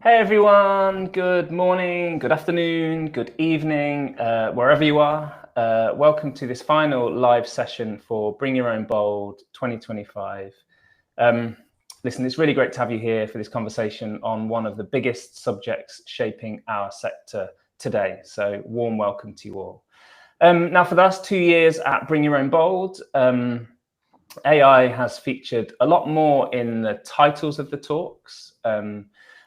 Hey everyone, good morning, good afternoon, good evening, wherever you are. Welcome to this final live session for Bring Your Own Bold 2025. Listen, it's really great to have you here for this conversation on one of the biggest subjects shaping our sector today. So warm welcome to you all. Now for the last 2 years at Bring Your Own Bold, AI has featured a lot more in the titles of the talks.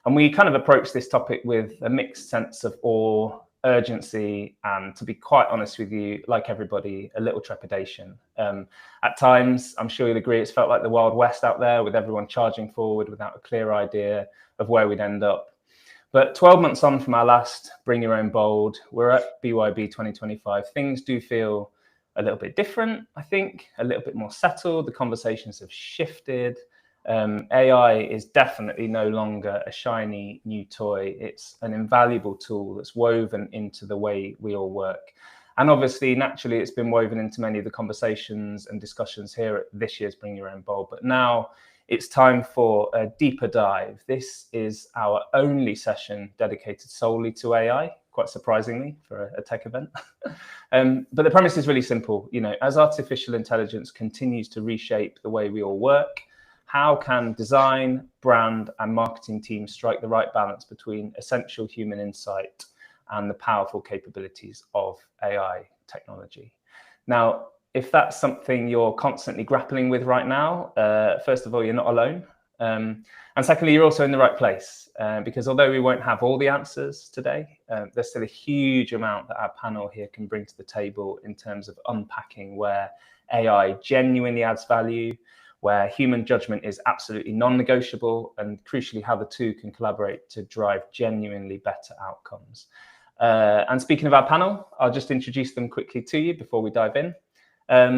And we kind of approach this topic with a mixed sense of awe, urgency, and to be quite honest with you, like everybody, a little trepidation. At times, I'm sure you'll agree, it's felt like the Wild West out there with everyone charging forward without a clear idea of where we'd end up. But 12 months on from our last Bring Your Own Bold, we're at BYOB 2025. Things do feel a little bit different, I think, a little bit more settled. The conversations have shifted. AI is definitely no longer a shiny new toy. It's an invaluable tool that's woven into the way we all work. And obviously, naturally, it's been woven into many of the conversations and discussions here at this year's Bring Your Own Bold. But now it's time for a deeper dive. This is our only session dedicated solely to AI, quite surprisingly for a tech event. But the premise is really simple. You know, as artificial intelligence continues to reshape the way we all work, how can design, brand, and marketing teams strike the right balance between essential human insight and the powerful capabilities of AI technology? Now, if that's something you're constantly grappling with right now, first of all, you're not alone. And secondly, you're also in the right place, because although we won't have all the answers today, there's still a huge amount that our panel here can bring to the table in terms of unpacking where AI genuinely adds value, where human judgment is absolutely non-negotiable, and crucially, how the two can collaborate to drive genuinely better outcomes. And speaking of our panel, I'll just introduce them quickly to you before we dive in.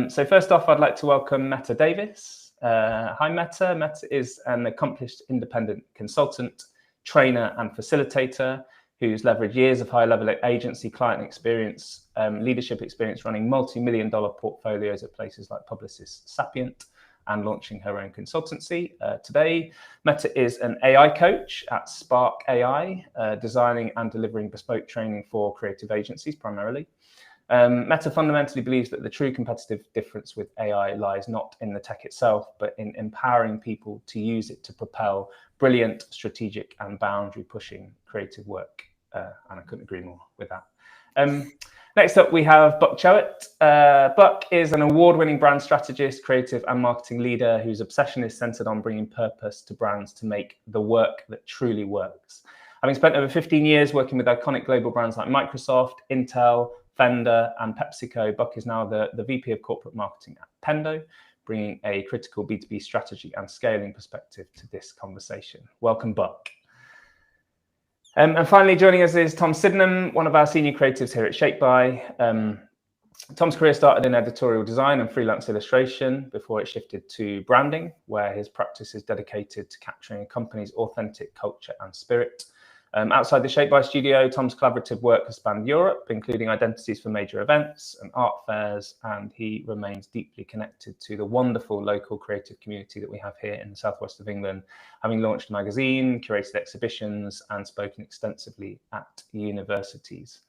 So first off, I'd like to welcome Mette Davis. Hi, Mette. Mette is an accomplished independent consultant, trainer, and facilitator who's leveraged years of high-level agency client experience, leadership experience running multi-million-dollar portfolios at places like Publicis Sapient, and launching her own consultancy. Today, Mette is an AI coach at Spark AI, designing and delivering bespoke training for creative agencies primarily. Mette fundamentally believes that the true competitive difference with AI lies not in the tech itself, but in empowering people to use it to propel brilliant, strategic, and boundary-pushing creative work. And I couldn't agree more with that. Next up, we have Buck Choate. Buck is an award-winning brand strategist, creative and marketing leader whose obsession is centered on bringing purpose to brands to make the work that truly works. Having spent over 15 years working with iconic global brands like Microsoft, Intel, Fender, and PepsiCo, Buck is now the VP of Corporate Marketing at Pendo, bringing a critical B2B strategy and scaling perspective to this conversation. Welcome, Buck. And finally, joining us is Tom Sydenham, one of our senior creatives here at Shape By. Tom's career started in editorial design and freelance illustration before it shifted to branding, where his practice is dedicated to capturing a company's authentic culture and spirit. Outside the Shape By studio, Tom's collaborative work has spanned Europe, including identities for major events and art fairs, and he remains deeply connected to the wonderful local creative community that we have here in the southwest of England, having launched a magazine, curated exhibitions, and spoken extensively at universities.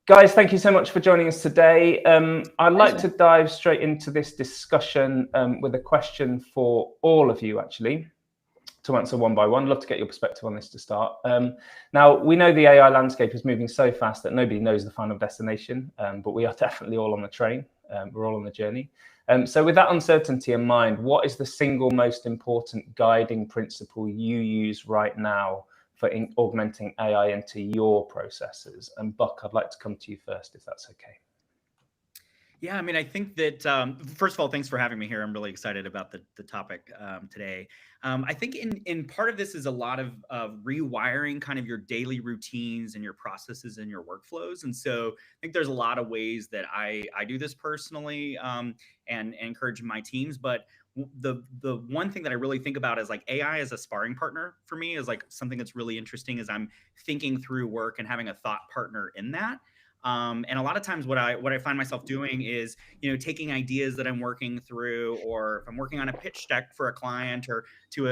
Guys, thank you so much for joining us today. I'd like to dive straight into this discussion with a question for all of you, actually, to answer one by one. I'd love to get your perspective on this to start. Now, we know the AI landscape is moving so fast that nobody knows the final destination, but we are definitely all on the train. We're all on the journey. So with that uncertainty in mind, what is the single most important guiding principle you use right now for augmenting AI into your processes? And Buck, I'd like to come to you first, if that's okay. Yeah, I mean, I think that, first of all, thanks for having me here. I'm really excited about the topic today. I think in part of this is a lot of rewiring kind of your daily routines and your processes and your workflows. And so I think there's a lot of ways that I do this personally and encourage my teams. But the one thing that I really think about is like AI as a sparring partner for me is like something that's really interesting as I'm thinking through work and having a thought partner in that. And a lot of times what I find myself doing is, taking ideas that I'm working through, or if I'm working on a pitch deck for a client or to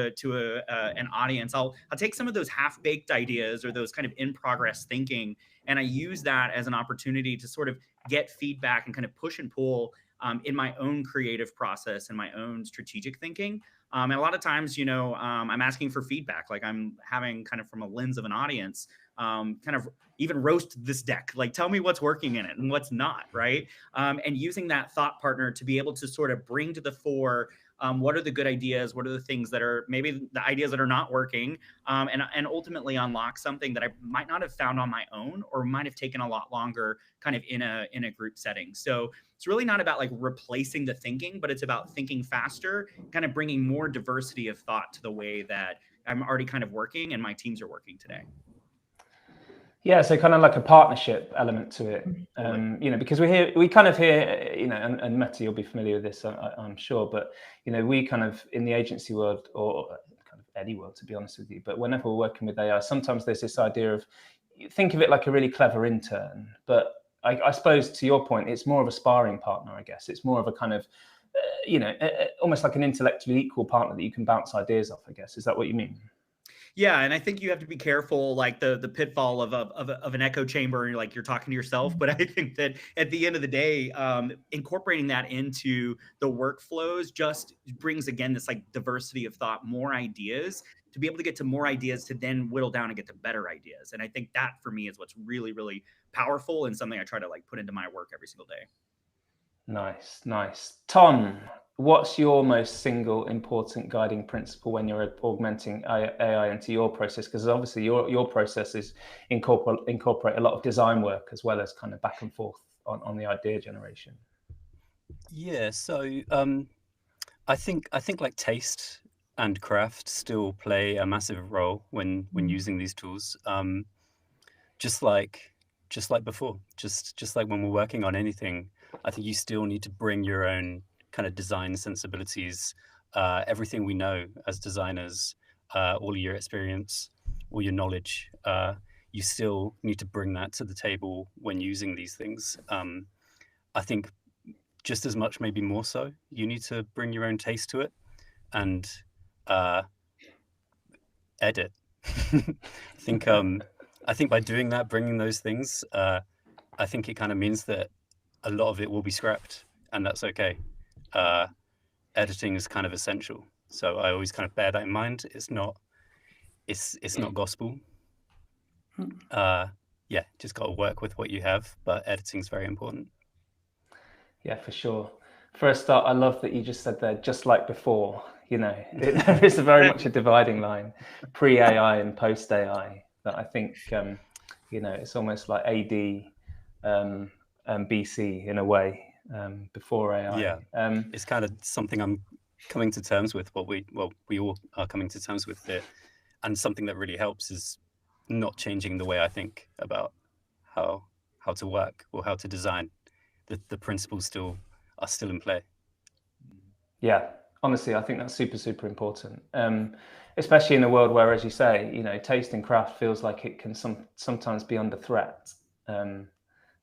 an audience, I'll take some of those half-baked ideas or those kind of in progress thinking, and I use that as an opportunity to sort of get feedback and kind of push and pull in my own creative process and my own strategic thinking. And a lot of times, I'm asking for feedback, like I'm having kind of from a lens of an audience, kind of even roast this deck, like tell me what's working in it and what's not, right? And using that thought partner to be able to sort of bring to the fore what are the good ideas, what are the things that are maybe the ideas that are not working, and ultimately unlock something that I might not have found on my own or might have taken a lot longer kind of in a group setting. So it's really not about like replacing the thinking, but it's about thinking faster, kind of bringing more diversity of thought to the way that I'm already kind of working and my teams are working today. Yeah, so kind of like a partnership element to it, because we kind of hear, and Mette, you'll be familiar with this, I'm sure, but we kind of in the agency world, or kind of any world, to be honest with you, but whenever we're working with AI, sometimes there's this idea of, think of it like a really clever intern, but I suppose to your point, it's more of a sparring partner, I guess. It's more of a kind of, almost like an intellectually equal partner that you can bounce ideas off, I guess. Is that what you mean? Yeah, and I think you have to be careful, like the pitfall of an echo chamber, and you're talking to yourself. But I think that at the end of the day, incorporating that into the workflows just brings, again, this like diversity of thought, more ideas, to be able to get to more ideas to then whittle down and get to better ideas. And I think that for me is what's really, really powerful and something I try to like put into my work every single day. Nice. Tom, what's your most single important guiding principle when you're augmenting AI into your process? Because obviously your processes incorporate a lot of design work as well as kind of back and forth on the idea generation. Yeah, so I think like taste and craft still play a massive role when using these tools. Just like before, just like when we're working on anything, I think you still need to bring your own kind of design sensibilities, everything we know as designers, all of your experience, all your knowledge. You still need to bring that to the table when using these things. I think just as much, maybe more so, you need to bring your own taste to it and edit. I think by doing that, bringing those things, I think it kind of means that a lot of it will be scrapped, and that's okay. Editing is kind of essential, so I always kind of bear that in mind. It's not gospel. Yeah, just got to work with what you have, but editing is very important. Yeah, for sure. For a start, I love that you just said there, just like before. There is very much a dividing line, pre-AI and post-AI, that I think, it's almost like AD and BC in a way, before AI. Yeah, it's kind of something I'm coming to terms with, we all are coming to terms with it. And something that really helps is not changing the way I think about how to work or how to design. The principles are still in play. Yeah, honestly, I think that's super, super important. Especially in a world where, as you say, taste and craft feels like it can sometimes be under threat.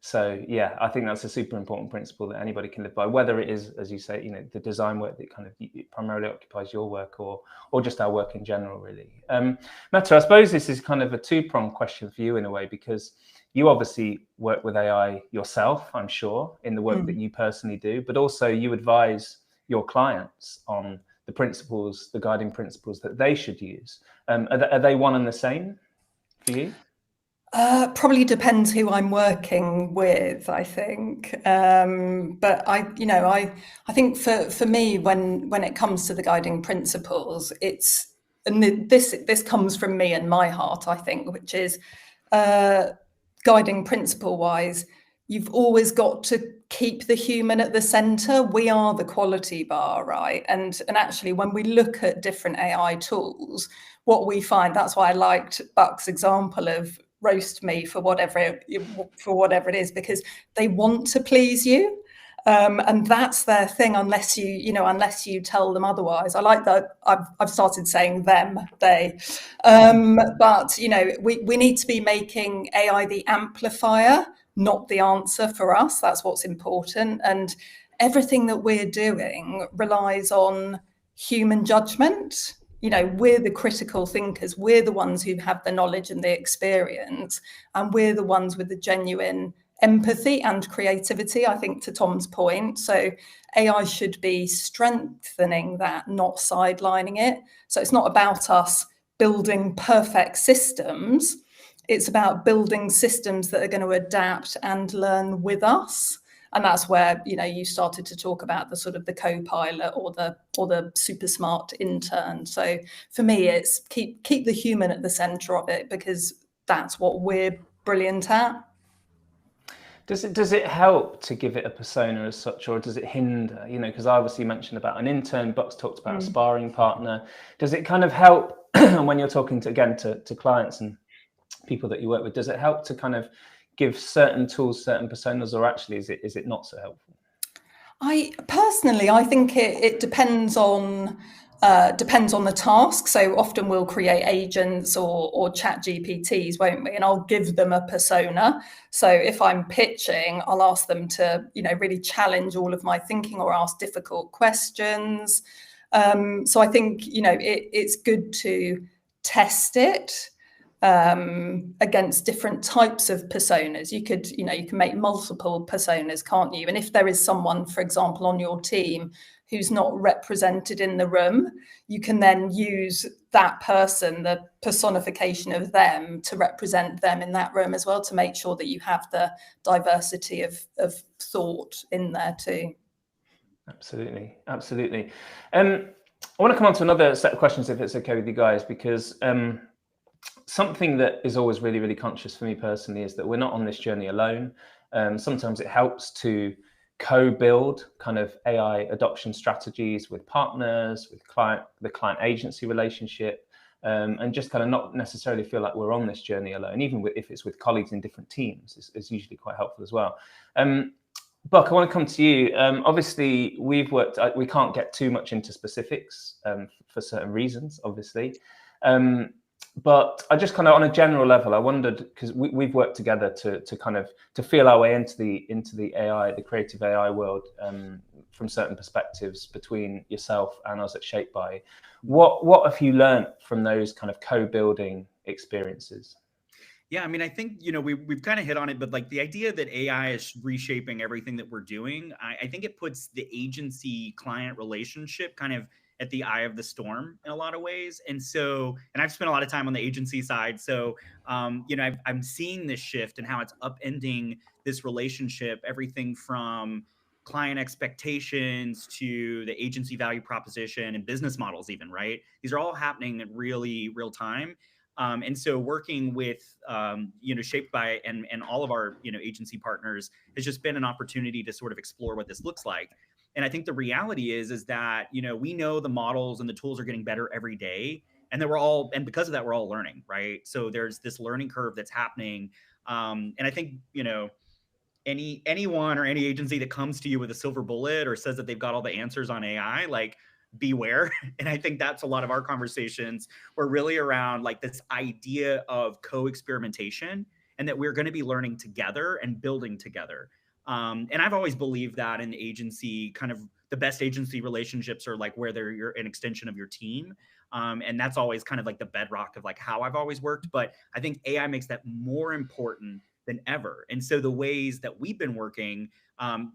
So yeah, I think that's a super important principle that anybody can live by, whether it is, as you say, the design work that kind of primarily occupies your work, or just our work in general, really. Mette, I suppose this is kind of a two-pronged question for you in a way, because you obviously work with AI yourself, I'm sure, in the work that you personally do, but also you advise your clients on the principles, the guiding principles that they should use. Are they one and the same for you? Probably depends who I'm working with, I think. But I think for me, when it comes to the guiding principles, this comes from me and my heart, I think, which is guiding principle wise, you've always got to keep the human at the center. We are the quality bar, right? And actually, when we look at different AI tools, what we find, that's why I liked Buck's example of roast me for whatever it is, because they want to please you. And that's their thing, unless you tell them otherwise. I like that I've started saying them, they. But we need to be making AI the amplifier, not the answer for us. That's what's important. And everything that we're doing relies on human judgment. You know, we're the critical thinkers. We're the ones who have the knowledge and the experience, and we're the ones with the genuine empathy and creativity, I think, to Tom's point. So AI should be strengthening that, not sidelining it. So it's not about us building perfect systems. It's about building systems that are going to adapt and learn with us. And that's where, you know, you started to talk about the sort of the co-pilot or the super smart intern. So for me, it's keep the human at the center of it, because that's what we're brilliant at. Does it help to give it a persona as such, or does it hinder? You know, because I obviously mentioned about an intern, Bucks talked about a sparring partner. Does it kind of help when you're talking to clients and people that you work with? Does it help to kind of give certain tools, certain personas, or actually is it not so helpful? I think it depends on the task. So often we'll create agents or chat GPTs, won't we? And I'll give them a persona. So if I'm pitching, I'll ask them to, you know, really challenge all of my thinking or ask difficult questions. So I think, you know, it's good to test it against different types of personas. You can make multiple personas, can't you? And if there is someone, for example, on your team who's not represented in the room, you can then use that person, the personification of them, to represent them in that room as well, to make sure that you have the diversity of thought in there too. Absolutely. I want to come on to another set of questions, if it's okay with you guys, because something that is always really, really conscious for me personally is that we're not on this journey alone. Sometimes it helps to co-build kind of AI adoption strategies with partners, with the client agency relationship, and just kind of not necessarily feel like we're on this journey alone. Even if it's with colleagues in different teams, it's usually quite helpful as well. Buck, I want to come to you. Obviously, we can't get too much into specifics for certain reasons, obviously. But I just kind of, on a general level, I wondered, because we've worked together to feel our way into the AI, the creative AI world, from certain perspectives between yourself and us at Shape by. What have you learned from those kind of co-building experiences? Yeah, I mean, I think, you know, we've kind of hit on it, but like the idea that AI is reshaping everything that we're doing, I think it puts the agency client relationship kind of at the eye of the storm in a lot of ways. And I've spent a lot of time on the agency side. So, you know, I'm seeing this shift and how it's upending this relationship, everything from client expectations to the agency value proposition and business models even, right? These are all happening in really real time. And so working with, you know, Shaped by and all of our, you know, agency partners has just been an opportunity to sort of explore what this looks like. And I think the reality is that, you know, we know the models and the tools are getting better every day. And and because of that, we're all learning, right? So there's this learning curve that's happening. And I think, you know, anyone or any agency that comes to you with a silver bullet or says that they've got all the answers on AI, like, beware. And I think that's a lot of our conversations were really around like this idea of co-experimentation and that we're going to be learning together and building together. And I've always believed that in the agency, kind of the best agency relationships are like where you're an extension of your team. And that's always kind of like the bedrock of like how I've always worked. But I think AI makes that more important than ever. And so the ways that we've been working,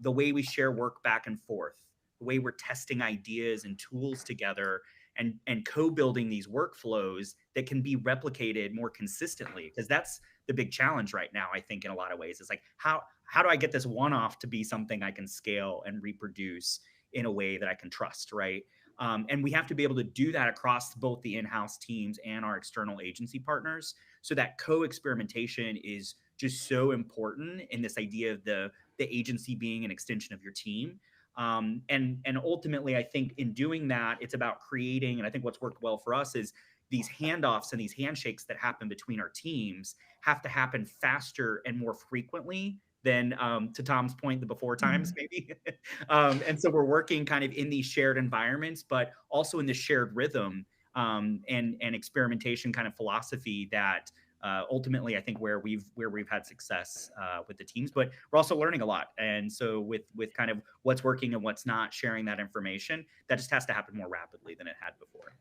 the way we share work back and forth, the way we're testing ideas and tools together and co-building these workflows that can be replicated more consistently, because that's the big challenge right now, I think, in a lot of ways. It's like, how do I get this one-off to be something I can scale and reproduce in a way that I can trust, right? And we have to be able to do that across both the in-house teams and our external agency partners. So that co-experimentation is just so important in this idea of the agency being an extension of your team. And ultimately, I think in doing that, it's about creating, and I think what's worked well for us is these handoffs and these handshakes that happen between our teams have to happen faster and more frequently than, to Tom's point, the before times, maybe. And so we're working kind of in these shared environments, but also in this shared rhythm and experimentation kind of philosophy that ultimately, I think where we've had success with the teams, but we're also learning a lot. And so with kind of what's working and what's not, sharing that information, that just has to happen more rapidly than it had before.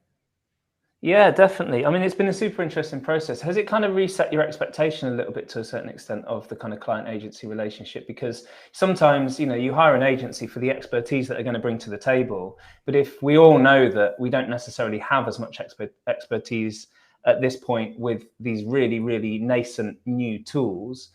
Yeah, definitely. I mean, it's been a super interesting process. Has it kind of reset your expectation a little bit to a certain extent of the kind of client agency relationship? Because sometimes, you know, you hire an agency for the expertise that they're going to bring to the table. But if we all know that we don't necessarily have as much expertise at this point with these really, really nascent new tools,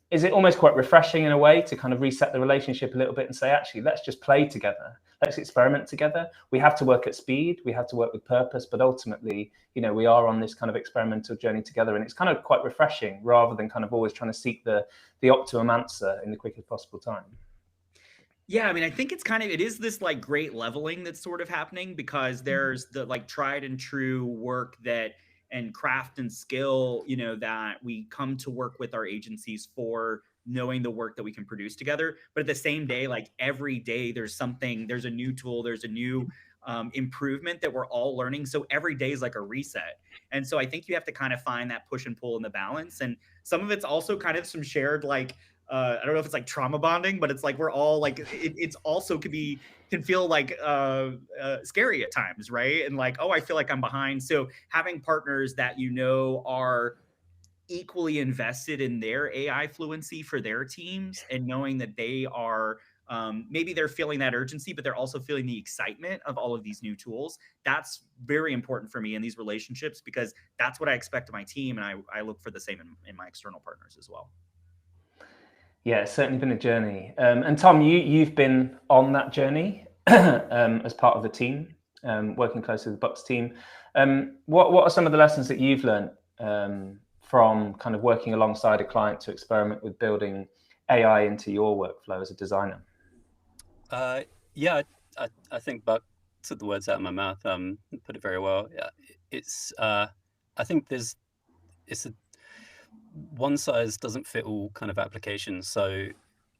is it almost quite refreshing in a way to kind of reset the relationship a little bit and say, actually, let's just play together. Let's experiment together. We have to work at speed. We have to work with purpose, but ultimately, you know, we are on this kind of experimental journey together, and it's kind of quite refreshing rather than kind of always trying to seek the optimum answer in the quickest possible time. Yeah, I mean, I think it is this like great leveling that's sort of happening, because there's the like tried and true work and craft and skill, you know, that we come to work with our agencies for, knowing the work that we can produce together. But at the same day, like every day there's a new tool, there's a new improvement that we're all learning. So every day is like a reset. And so I think you have to kind of find that push and pull in the balance. And some of it's also kind of some shared, like, I don't know if it's like trauma bonding, but it's like we're all like, it's also can feel like scary at times, right? And like, oh, I feel like I'm behind. So having partners that, you know, are equally invested in their AI fluency for their teams, and knowing that they are maybe they're feeling that urgency, but they're also feeling the excitement of all of these new tools. That's very important for me in these relationships, because that's what I expect of my team, and I look for the same in my external partners as well. Yeah, it's certainly been a journey. And Tom, you've been on that journey as part of the team, working closely with the Bucks team. What are some of the lessons that you've learned from kind of working alongside a client to experiment with building AI into your workflow as a designer? Yeah, I think Buck took the words out of my mouth. Put it very well. Yeah, it's I think it's a one size doesn't fit all kind of applications. So,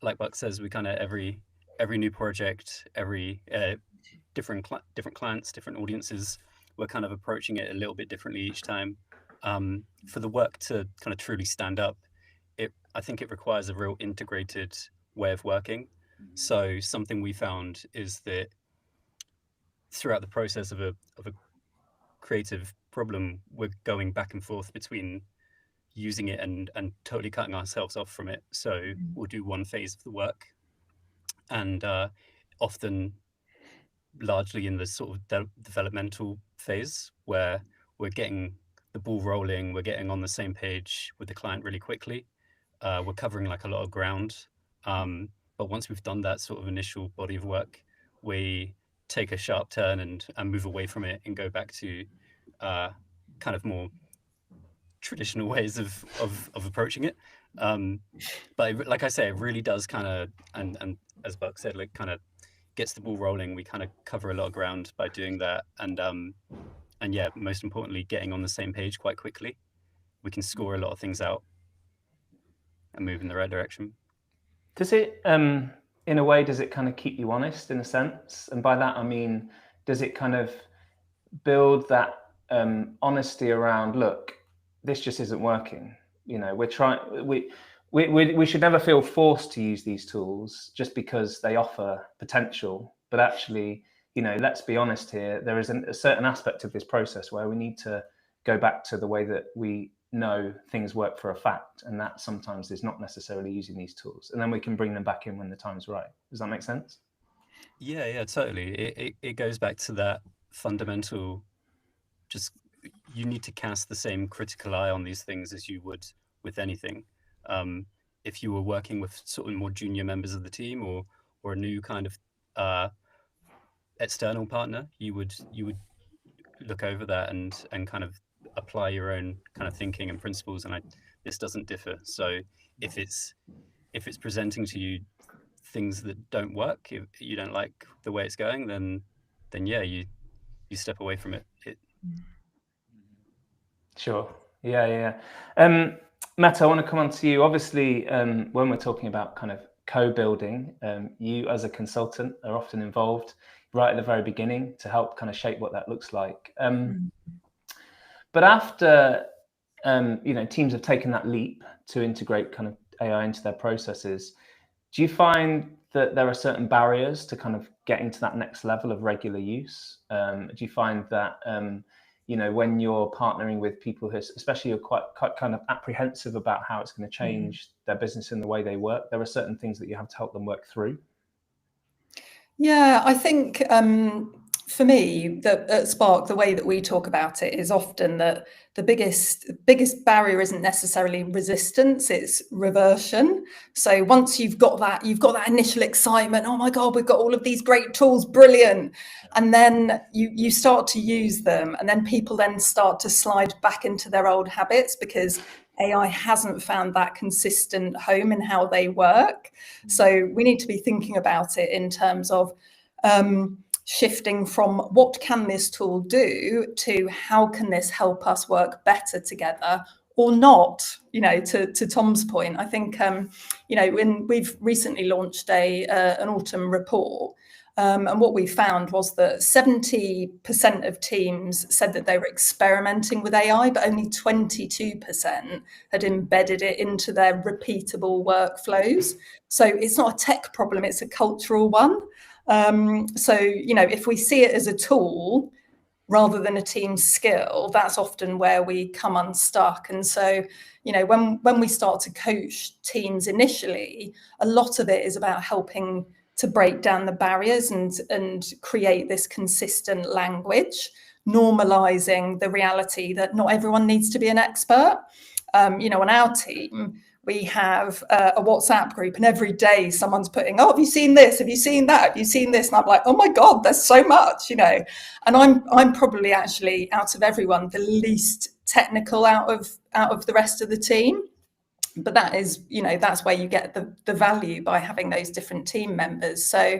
like Buck says, we kind of every new project, every different clients, different audiences, we're kind of approaching it a little bit differently each time. For the work to kind of truly stand up, I think it requires a real integrated way of working. So something we found is that throughout the process of a creative problem, we're going back and forth between using it and totally cutting ourselves off from it. So we'll do one phase of the work, and often largely in the sort of developmental phase, where we're getting the ball rolling, we're getting on the same page with the client really quickly. We're covering like a lot of ground. But once we've done that sort of initial body of work, we take a sharp turn and move away from it and go back to kind of more traditional ways of approaching it. But like I say, it really does kind of, and as Buck said, like kind of gets the ball rolling. We kind of cover a lot of ground by doing that. And yeah, most importantly, getting on the same page quite quickly. We can score a lot of things out and move in the right direction. Does it, in a way, does it kind of keep you honest in a sense? And by that, I mean, does it kind of build that honesty around, look, this just isn't working. You know, we're trying, we should never feel forced to use these tools just because they offer potential. But actually, you know, let's be honest here, there is a certain aspect of this process where we need to go back to the way that we know things work for a fact, and that sometimes is not necessarily using these tools, and then we can bring them back in when the time's right. Does that make sense? Yeah, totally. It goes back to that fundamental, just you need to cast the same critical eye on these things as you would with anything. If you were working with sort of more junior members of the team or a new kind of external partner, you would look over that and kind of apply your own kind of thinking and principles. And this doesn't differ. So if it's presenting to you things that don't work, if you don't like the way it's going, then yeah, you step away from it. Sure. Yeah. Mette, I want to come on to you. Obviously, when we're talking about kind of co-building, you as a consultant are often involved right at the very beginning to help kind of shape what that looks like. But after teams have taken that leap to integrate kind of AI into their processes, do you find that there are certain barriers to kind of getting to that next level of regular use? Do you find that, when you're partnering with people who, especially you're quite kind of apprehensive about how it's going to change their business and the way they work, there are certain things that you have to help them work through? Yeah, I think for me, at Spark, the way that we talk about it is often that the biggest barrier isn't necessarily resistance, it's reversion. So once you've got that initial excitement, oh my God, we've got all of these great tools, brilliant. And then you start to use them, and then people then start to slide back into their old habits because AI hasn't found that consistent home in how they work. So we need to be thinking about it in terms of shifting from what can this tool do to how can this help us work better together or not. To Tom's point, I think when we've recently launched an autumn report, and what we found was that 70% of teams said that they were experimenting with AI, but only 22% had embedded it into their repeatable workflows. So it's not a tech problem, it's a cultural one. So if we see it as a tool rather than a team skill, that's often where we come unstuck. And so, when we start to coach teams initially, a lot of it is about helping to break down the barriers and create this consistent language, normalizing the reality that not everyone needs to be an expert. On our team, we have a WhatsApp group, and every day someone's putting, oh, have you seen this? Have you seen that? Have you seen this? And I'm like, oh my God, there's so much, And I'm probably actually, out of everyone, the least technical out of the rest of the team. But that is, that's where you get the value by having those different team members. So,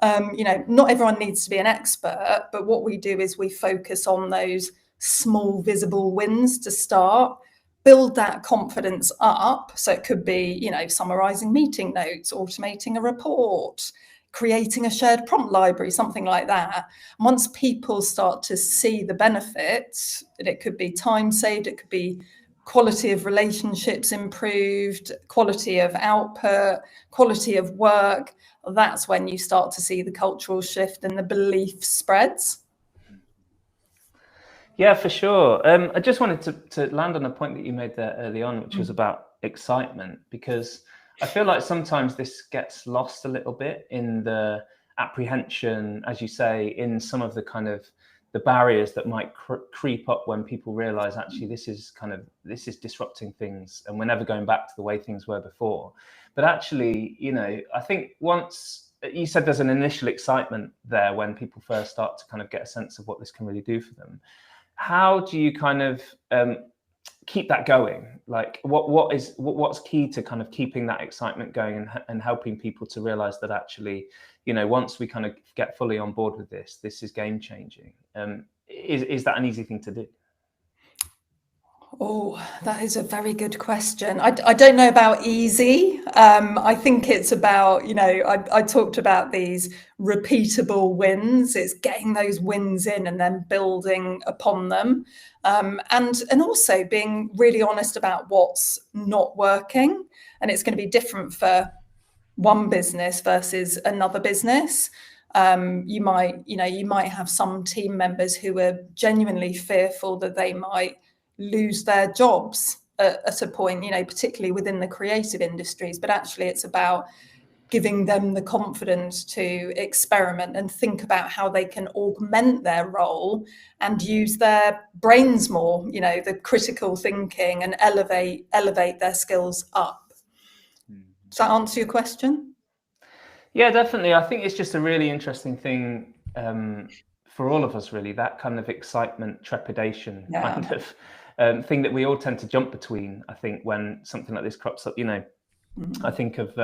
not everyone needs to be an expert, but what we do is we focus on those small visible wins to start, build that confidence up. So it could be, summarizing meeting notes, automating a report, creating a shared prompt library, something like that. And once people start to see the benefits, and it could be time saved, it could be quality of relationships improved, quality of output, quality of work, that's when you start to see the cultural shift and the belief spreads. Yeah, for sure. I just wanted to land on a point that you made there early on, which was about excitement, because I feel like sometimes this gets lost a little bit in the apprehension, as you say, in some of the kind of the barriers that might creep up when people realize actually this is disrupting things and we're never going back to the way things were before. But actually, I think once you said there's an initial excitement there when people first start to kind of get a sense of what this can really do for them. How do you kind of keep that going? Like what's key to kind of keeping that excitement going and helping people to realize that actually, once we kind of get fully on board with this is game changing. Is that an easy thing to do? Oh, that is a very good question. I don't know about easy. I think it's about, I talked about these repeatable wins. It's getting those wins in and then building upon them. And also being really honest about what's not working. And it's going to be different for one business versus another business. You might have some team members who are genuinely fearful that they might lose their jobs at a point, particularly within the creative industries, but actually it's about giving them the confidence to experiment and think about how they can augment their role and use their brains more, the critical thinking, and elevate their skills up. Does that answer your question? Yeah, definitely. I think it's just a really interesting thing for all of us, really, that kind of excitement, trepidation kind of thing that we all tend to jump between. I think when something like this crops up, I think of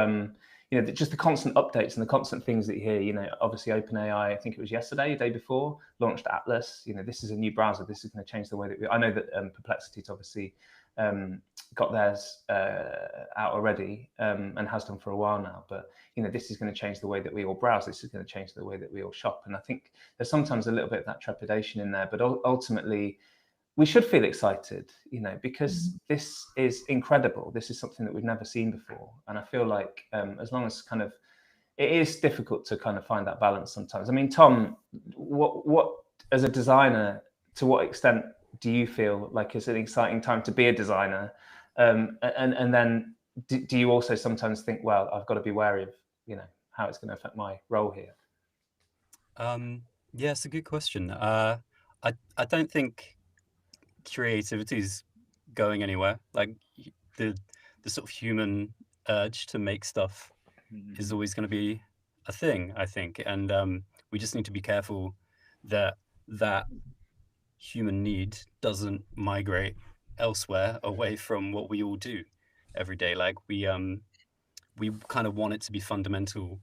just the constant updates and the constant things that you hear. Obviously OpenAI, I think it was yesterday, the day before, launched Atlas. This is a new browser. This is going to change the way that I know that Perplexity's obviously got theirs out already and has done for a while now. But this is going to change the way that we all browse. This is going to change the way that we all shop. And I think there's sometimes a little bit of that trepidation in there. But ultimately, we should feel excited, you know, because this is incredible. This is something that we've never seen before. And I feel like as long as kind of, it is difficult to kind of find that balance sometimes. I mean, Tom, what as a designer, to what extent do you feel like it's an exciting time to be a designer? And then do you also sometimes think, well, I've got to be wary of, you know, how it's going to affect my role here? Yeah, it's a good question. I don't think creativity is going anywhere. Like the sort of human urge to make stuff is always going to be a thing, I think, and we just need to be careful that human need doesn't migrate elsewhere away from what we all do every day. Like we kind of want it to be fundamental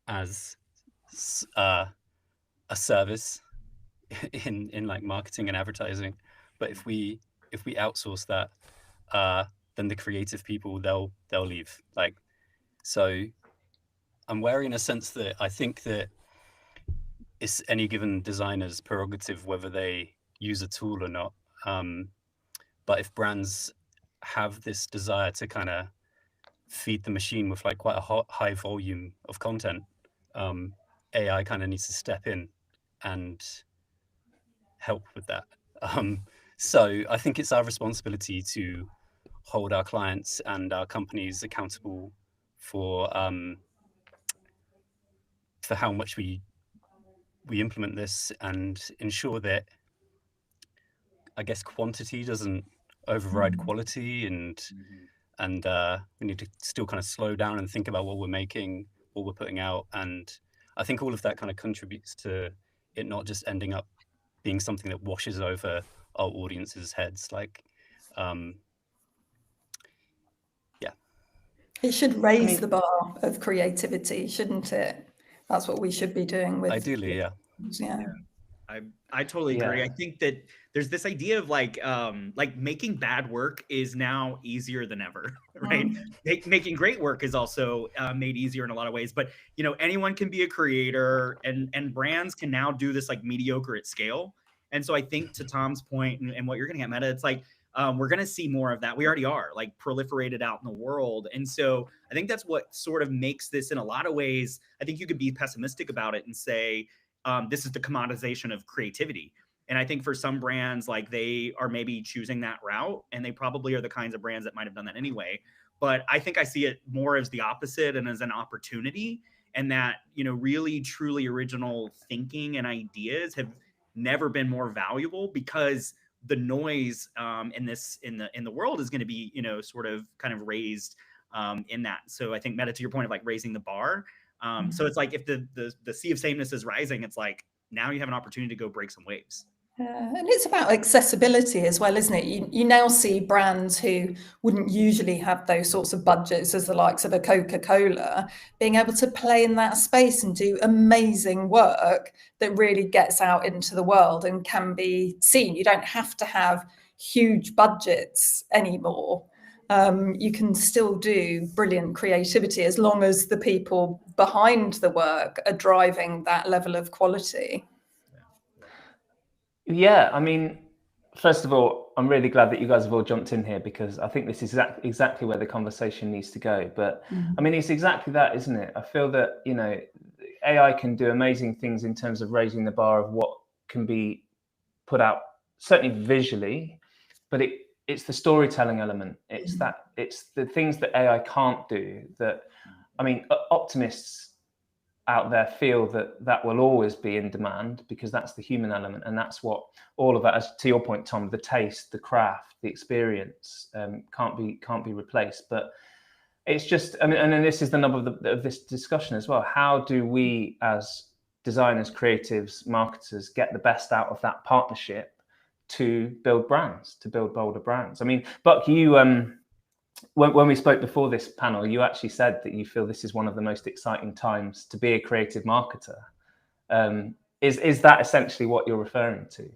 as a service in like marketing and advertising, but if we outsource that, then the creative people they'll leave. Like, so I'm wary in a sense that I think that it's any given designer's prerogative whether they use a tool or not. But if brands have this desire to kind of feed the machine with like quite a high volume of content, AI kind of needs to step in and help with that. So I think it's our responsibility to hold our clients and our companies accountable for how much we implement this and ensure that, I guess, quantity doesn't override quality, and we need to still kind of slow down and think about what we're making, what we're putting out. And I think all of that kind of contributes to it not just ending up being something that washes over our audience's heads. Like, yeah. It should raise the bar of creativity, shouldn't it? That's what we should be doing with. Ideally, yeah. Yeah. I totally agree. I think that there's this idea of like making bad work is now easier than ever, right? Making great work is also made easier in a lot of ways. But you know, anyone can be a creator, and brands can now do this like mediocre at scale. And so I think, to Tom's point and what you're getting at, Mette, it's like we're going to see more of that. We already are like proliferated out in the world. And so I think that's what sort of makes this, in a lot of ways, I think you could be pessimistic about it and say, this is the commoditization of creativity. And I think for some brands, like, they are maybe choosing that route, and they probably are the kinds of brands that might have done that anyway. But I think I see it more as the opposite and as an opportunity, and that, you know, really truly original thinking and ideas have never been more valuable, because the noise in the world is going to be, you know, sort of kind of raised in that. So I think, Mette, to your point of like raising the bar, so it's like if the sea of sameness is rising, it's like now you have an opportunity to go break some waves. And it's about accessibility as well, isn't it? You now see brands who wouldn't usually have those sorts of budgets, as the likes of a Coca-Cola, being able to play in that space and do amazing work that really gets out into the world and can be seen. You don't have to have huge budgets anymore. You can still do brilliant creativity as long as the people behind the work are driving that level of quality. Yeah, I mean, first of all, I'm really glad that you guys have all jumped in here, because I think this is exactly where the conversation needs to go. But I mean, it's exactly that, isn't it? I feel that, you know, AI can do amazing things in terms of raising the bar of what can be put out, certainly visually, but it's the storytelling element. It's the things that AI can't do that, I mean, optimists out there feel that will always be in demand, because that's the human element, and that's what all of that, as to your point, Tom, the taste, the craft, the experience can't be replaced. But it's just, I mean, and then this is the nub of this discussion as well. How do we, as designers, creatives, marketers, get the best out of that partnership to build brands, to build bolder brands? I mean, Buck, you when we spoke before this panel, you actually said that you feel this is one of the most exciting times to be a creative marketer. Is that essentially what you're referring to?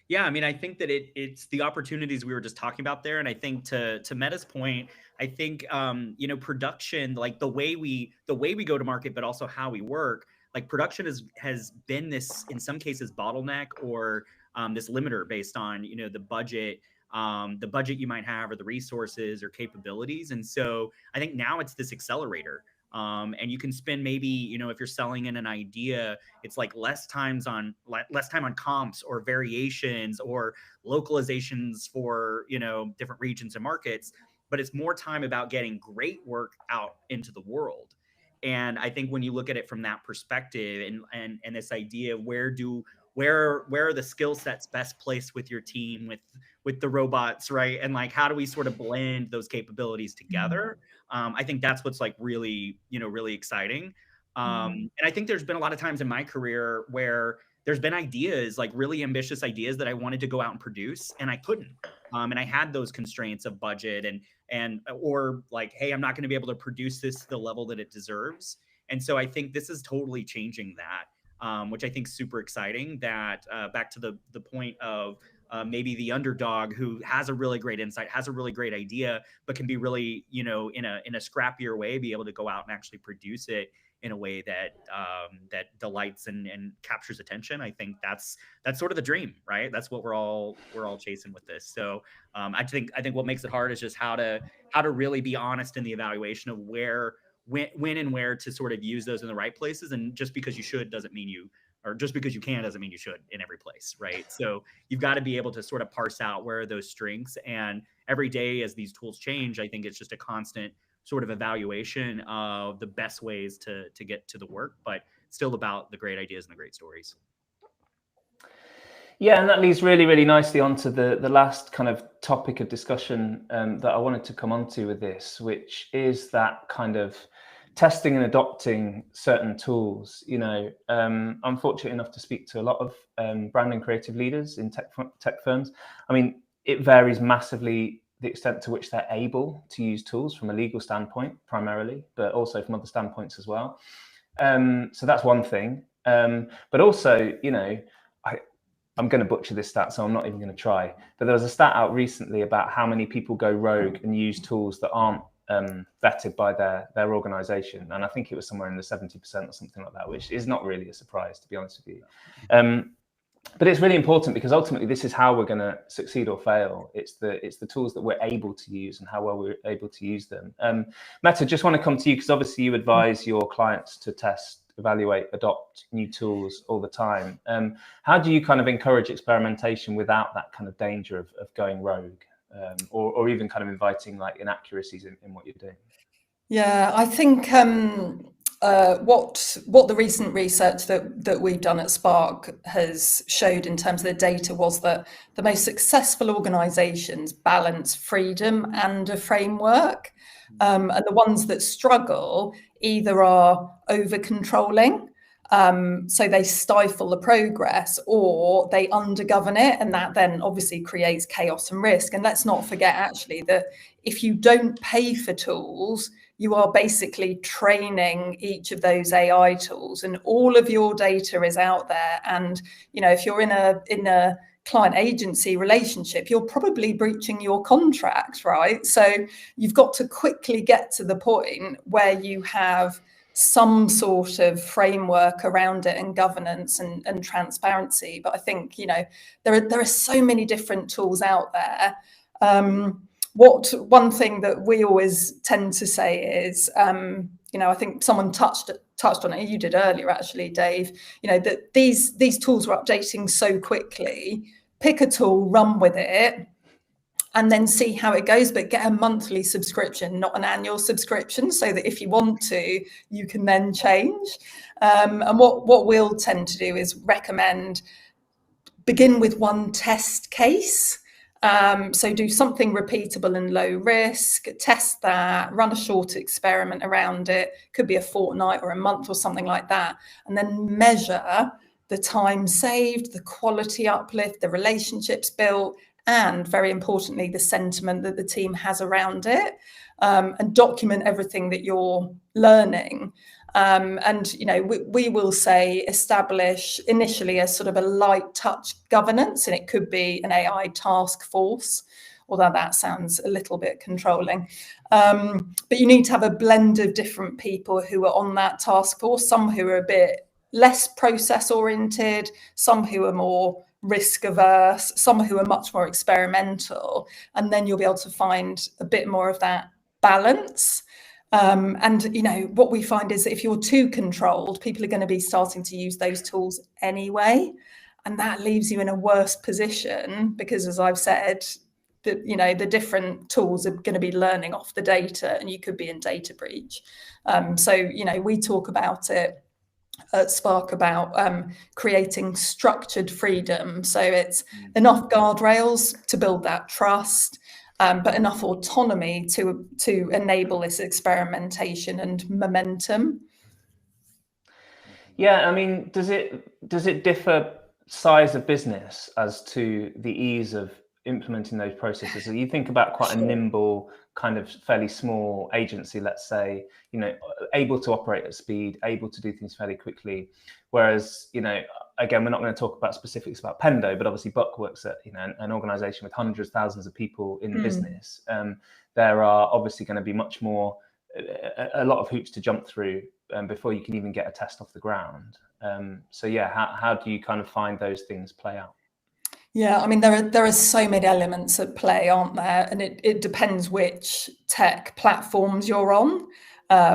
Yeah, I mean, I think that it's the opportunities we were just talking about there. And I think to Mette's point, I think, you know, production, like the way we go to market, but also how we work, like production has been this, in some cases, bottleneck or this limiter based on, you know, the budget you might have or the resources or capabilities. And so I think now it's this accelerator. And you can spend maybe, you know, if you're selling in an idea, it's like less time on comps or variations or localizations for, you know, different regions and markets, but it's more time about getting great work out into the world. And I think when you look at it from that perspective and this idea of where are the skill sets best placed with your team, with the robots, right? And like, how do we sort of blend those capabilities together? I think that's what's like really, you know, really exciting. And I think there's been a lot of times in my career where there's been ideas, like really ambitious ideas that I wanted to go out and produce, and I couldn't. And I had those constraints of budget or like, hey, I'm not going to be able to produce this to the level that it deserves. And so I think this is totally changing that, which I think is super exciting. That back to the point of maybe the underdog who has a really great insight, has a really great idea, but can be really, you know, in a scrappier way, be able to go out and actually produce it in a way that that delights and captures attention. I think that's sort of the dream, right? That's what we're all chasing with this. So I think what makes it hard is just how to really be honest in the evaluation of when and where to sort of use those in the right places. And just because you should doesn't mean or just because you can doesn't mean you should in every place, right? So you've got to be able to sort of parse out where are those strengths. And every day as these tools change, I think it's just a constant sort of evaluation of the best ways to get to the work, but still about the great ideas and the great stories. Yeah, and that leads really, really nicely onto the last kind of topic of discussion that I wanted to come onto with this, which is that kind of testing and adopting certain tools. You know, I'm fortunate enough to speak to a lot of brand and creative leaders in tech firms. I mean, it varies massively the extent to which they're able to use tools from a legal standpoint primarily, but also from other standpoints as well. So that's one thing. But also, you know, I'm going to butcher this stat, so I'm not even going to try. But there was a stat out recently about how many people go rogue and use tools that aren't vetted by their organization. And I think it was somewhere in the 70% or something like that, which is not really a surprise, to be honest with you. But it's really important because ultimately this is how we're going to succeed or fail. It's the tools that we're able to use and how well we're able to use them. Mette, just want to come to you because obviously you advise your clients to test, evaluate, adopt new tools all the time. How do you kind of encourage experimentation without that kind of danger of going rogue, or even kind of inviting like inaccuracies in what you're doing? Yeah, I think what the recent research that we've done at Spark has showed in terms of the data was that the most successful organisations balance freedom and a framework, and the ones that struggle either are over controlling, so they stifle the progress, or they undergovern it, and that then obviously creates chaos and risk. And let's not forget actually that if you don't pay for tools, you are basically training each of those AI tools, and all of your data is out there. And you know, if you're in a client agency relationship, you're probably breaching your contract, right? So you've got to quickly get to the point where you have some sort of framework around it and governance and transparency. But I think, you know, there are so many different tools out there. One thing that we always tend to say is, you know, I think someone touched on it, you did earlier actually, Dave, you know, that these tools are updating so quickly. Pick a tool, run with it, and then see how it goes, but get a monthly subscription, not an annual subscription, so that if you want to, you can then change. And what we'll tend to do is recommend begin with one test case. So do something repeatable and low risk, test that, run a short experiment around it, could be a fortnight or a month or something like that, and then measure the time saved, the quality uplift, the relationships built, and very importantly, the sentiment that the team has around it, and document everything that you're learning. And, you know, we will say establish initially a sort of a light touch governance, and it could be an AI task force, although that sounds a little bit controlling. But you need to have a blend of different people who are on that task force, some who are a bit less process oriented, some who are more risk averse, some who are much more experimental, and then you'll be able to find a bit more of that balance. And you know, what we find is that if you're too controlled, people are going to be starting to use those tools anyway, and that leaves you in a worse position because, as I've said, you know, the different tools are going to be learning off the data, and you could be in data breach. So you know, we talk about it at Spark about creating structured freedom. So it's enough guardrails to build that trust, but enough autonomy to enable this experimentation and momentum. Yeah, I mean, does it differ size of business as to the ease of implementing those processes? So you think about quite a nimble, kind of fairly small agency, let's say, you know, able to operate at speed, able to do things fairly quickly. Whereas, you know, again, we're not going to talk about specifics about Pendo, but obviously Buck works at, you know, an organization with hundreds, thousands of people in the business. There are obviously going to be much more, a lot of hoops to jump through before you can even get a test off the ground. So yeah, how do you kind of find those things play out? Yeah, I mean, there are so many elements at play, aren't there? And it depends which tech platforms you're on,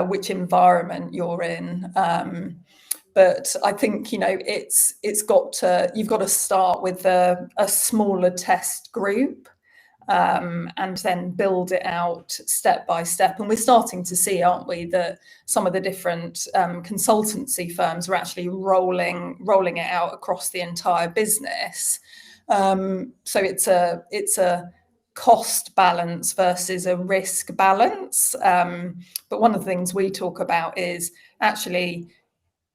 which environment you're in. But I think, you know, you've got to start with a smaller test group, and then build it out step by step. And we're starting to see, aren't we, that some of the different consultancy firms are actually rolling it out across the entire business. So it's a cost balance versus a risk balance. But one of the things we talk about is actually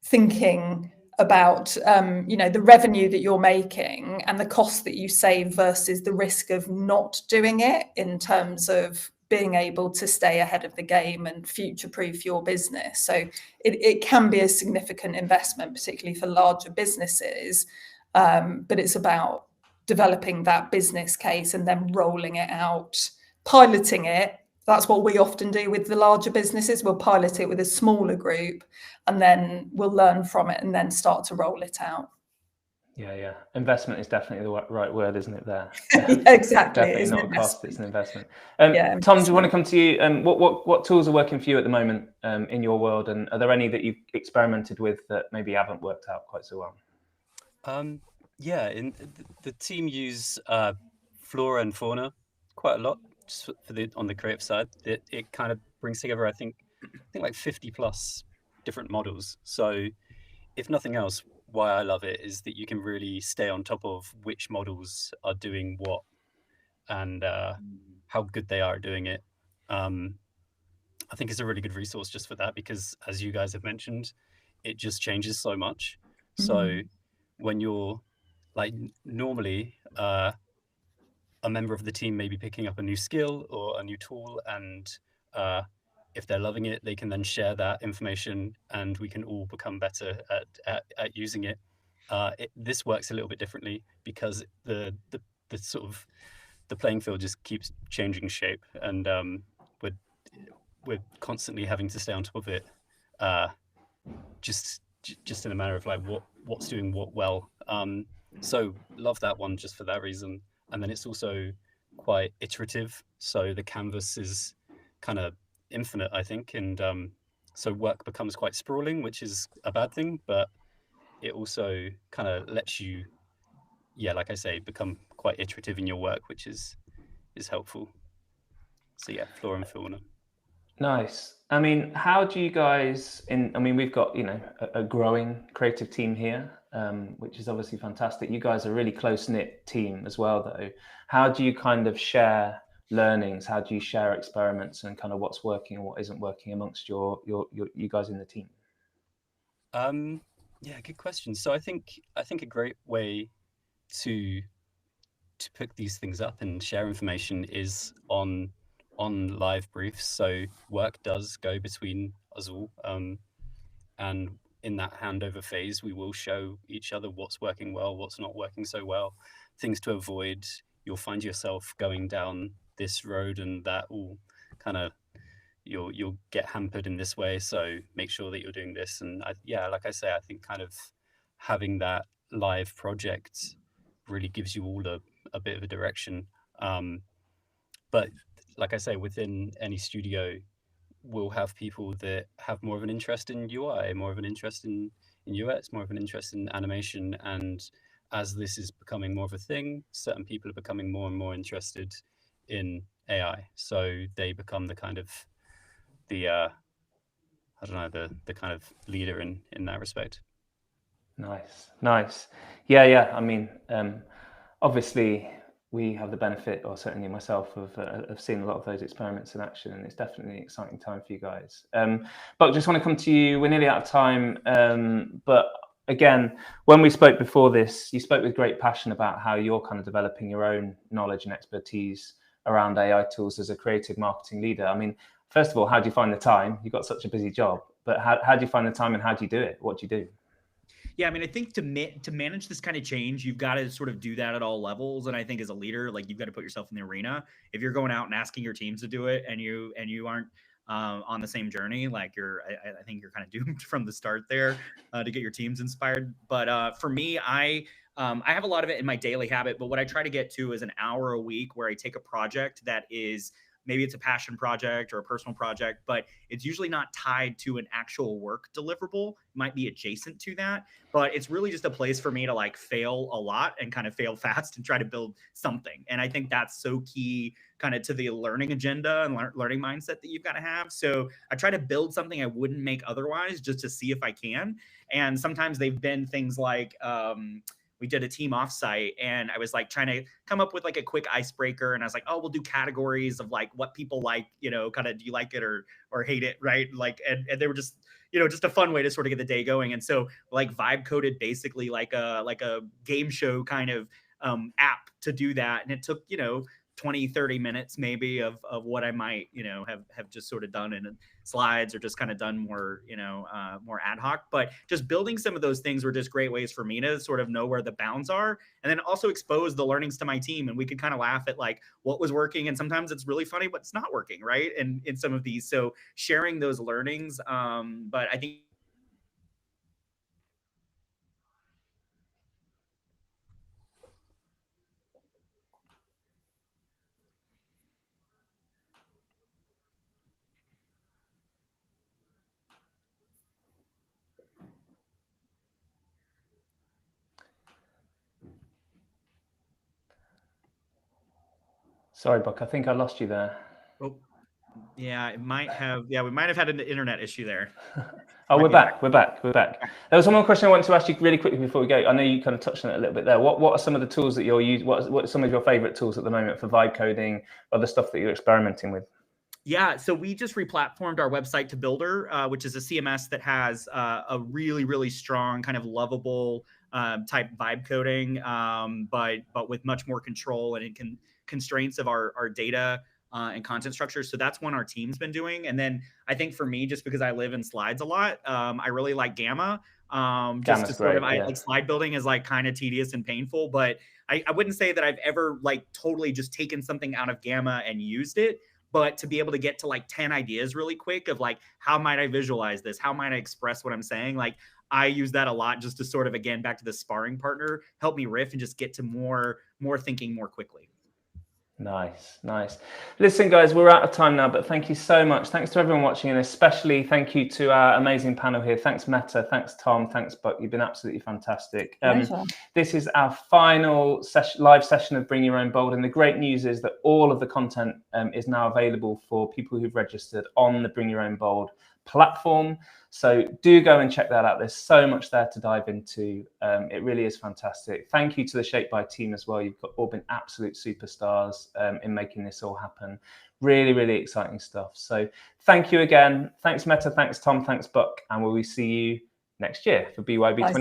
thinking about you know, the revenue that you're making and the cost that you save versus the risk of not doing it, in terms of being able to stay ahead of the game and future-proof your business. So it can be a significant investment, particularly for larger businesses, but it's about developing that business case and then rolling it out, piloting it. That's what we often do with the larger businesses. We'll pilot it with a smaller group, and then we'll learn from it and then start to roll it out. Yeah. Investment is definitely the right word, isn't it, there? Exactly. Definitely not a cost, it's an investment. Yeah, Tom, do you want to come to you? What tools are working for you at the moment in your world? And are there any that you've experimented with that maybe haven't worked out quite so well? Yeah, the team use flora and fauna quite a lot, just on the creative side. It kind of brings together, I think like 50 plus different models. So if nothing else, why I love it is that you can really stay on top of which models are doing what and how good they are at doing it. I think it's a really good resource just for that, because as you guys have mentioned, it just changes so much. So when you're like, normally a member of the team may be picking up a new skill or a new tool, and if they're loving it, they can then share that information and we can all become better at using it. This works a little bit differently because the sort of the playing field just keeps changing shape, and we're constantly having to stay on top of it, just in a matter of like what's doing what well. So love that one just for that reason. And then it's also quite iterative, so the canvas is kind of infinite, I think, and so work becomes quite sprawling, which is a bad thing, but it also kind of lets you, yeah, like I say, become quite iterative in your work, which is helpful. So yeah, flora and fauna. Nice. I mean, how do you guys I mean, we've got, you know, a growing creative team here, which is obviously fantastic. You guys are a really close-knit team as well, though. How do you kind of share learnings? How do you share experiments and kind of what's working and what isn't working amongst you guys in the team? Yeah, good question. So I think a great way to pick these things up and share information is on live briefs. So work does go between us all, and in that handover phase, we will show each other what's working well, what's not working so well, things to avoid. You'll find yourself going down this road, and that will kind of you'll get hampered in this way. So make sure that you're doing this. And like I say, I think kind of having that live project really gives you all a bit of a direction. But like I say, within any studio, we'll have people that have more of an interest in UI, more of an interest in UX, more of an interest in animation. And as this is becoming more of a thing, certain people are becoming more and more interested in AI. So they become the kind of I don't know, the kind of leader in that respect. Nice. Yeah. I mean, obviously we have the benefit, or certainly myself, of seeing a lot of those experiments in action, and it's definitely an exciting time for you guys. But just want to come to you. We're nearly out of time. But again, when we spoke before this, you spoke with great passion about how you're kind of developing your own knowledge and expertise around AI tools as a creative marketing leader. I mean, first of all, how do you find the time? You've got such a busy job, but how do you find the time and how do you do it? What do you do? Yeah, I mean, I think to manage this kind of change, you've got to sort of do that at all levels. And I think as a leader, like you've got to put yourself in the arena. If you're going out and asking your teams to do it, and you aren't on the same journey, like I think you're kind of doomed from the start there to get your teams inspired. But for me, I have a lot of it in my daily habit. But what I try to get to is an hour a week where I take a project that is, maybe it's a passion project or a personal project, but it's usually not tied to an actual work deliverable. It might be adjacent to that, but it's really just a place for me to like fail a lot and kind of fail fast and try to build something. And I think that's so key kind of to the learning agenda and learning mindset that you've got to have. So I try to build something I wouldn't make otherwise, just to see if I can. And sometimes they've been things like, we did a team offsite and I was like trying to come up with like a quick icebreaker. And I was like, oh, we'll do categories of like what people like, kind of, do you like it or hate it? Right. Like, and they were just, just a fun way to sort of get the day going. And so like vibe coded basically like a game show kind of app to do that. And it took, 20, 30 minutes maybe of what I might, have just sort of done in slides or just kind of done more, more ad hoc. But just building some of those things were just great ways for me to sort of know where the bounds are and then also expose the learnings to my team. And we could kind of laugh at like what was working. And sometimes it's really funny, but it's not working, right? And in some of these, so sharing those learnings. But I think Sorry, Buck, I think I lost you there. Oh, yeah, it might have. Yeah, we might have had an internet issue there. Oh, we're back. There was one more question I wanted to ask you really quickly before we go. I know you kind of touched on it a little bit there. What are some of the tools that you're using? What are some of your favorite tools at the moment for vibe coding, other stuff that you're experimenting with? Yeah, so we just replatformed our website to Builder, which is a CMS that has a really, really strong kind of lovable type vibe coding, but with much more control and constraints of our data and content structure. So that's one our team's been doing. And then I think for me, just because I live in slides a lot, I really like Gamma. Just to sort of, I like slide building is like kind of tedious and painful, but I wouldn't say that I've ever like totally just taken something out of Gamma and used it. But to be able to get to like 10 ideas really quick of like, how might I visualize this? How might I express what I'm saying? Like I use that a lot just to sort of, again, back to the sparring partner, help me riff and just get to more thinking more quickly. Nice. Listen, guys, we're out of time now, but thank you so much. Thanks to everyone watching, and especially thank you to our amazing panel here. Thanks, Mette. Thanks, Tom. Thanks, Buck. You've been absolutely fantastic. This is our final live session of Bring Your Own Bold, and the great news is that all of the content is now available for people who've registered on the Bring Your Own Bold platform. So do go and check that out. There's so much there to dive into. It really is fantastic. Thank you to the Shape by team as well. You've all been absolute superstars in making this all happen. Really, really exciting stuff. So thank you again. Thanks, Mette. Thanks, Tom. Thanks, Buck. And we will see you next year for BYOB 26.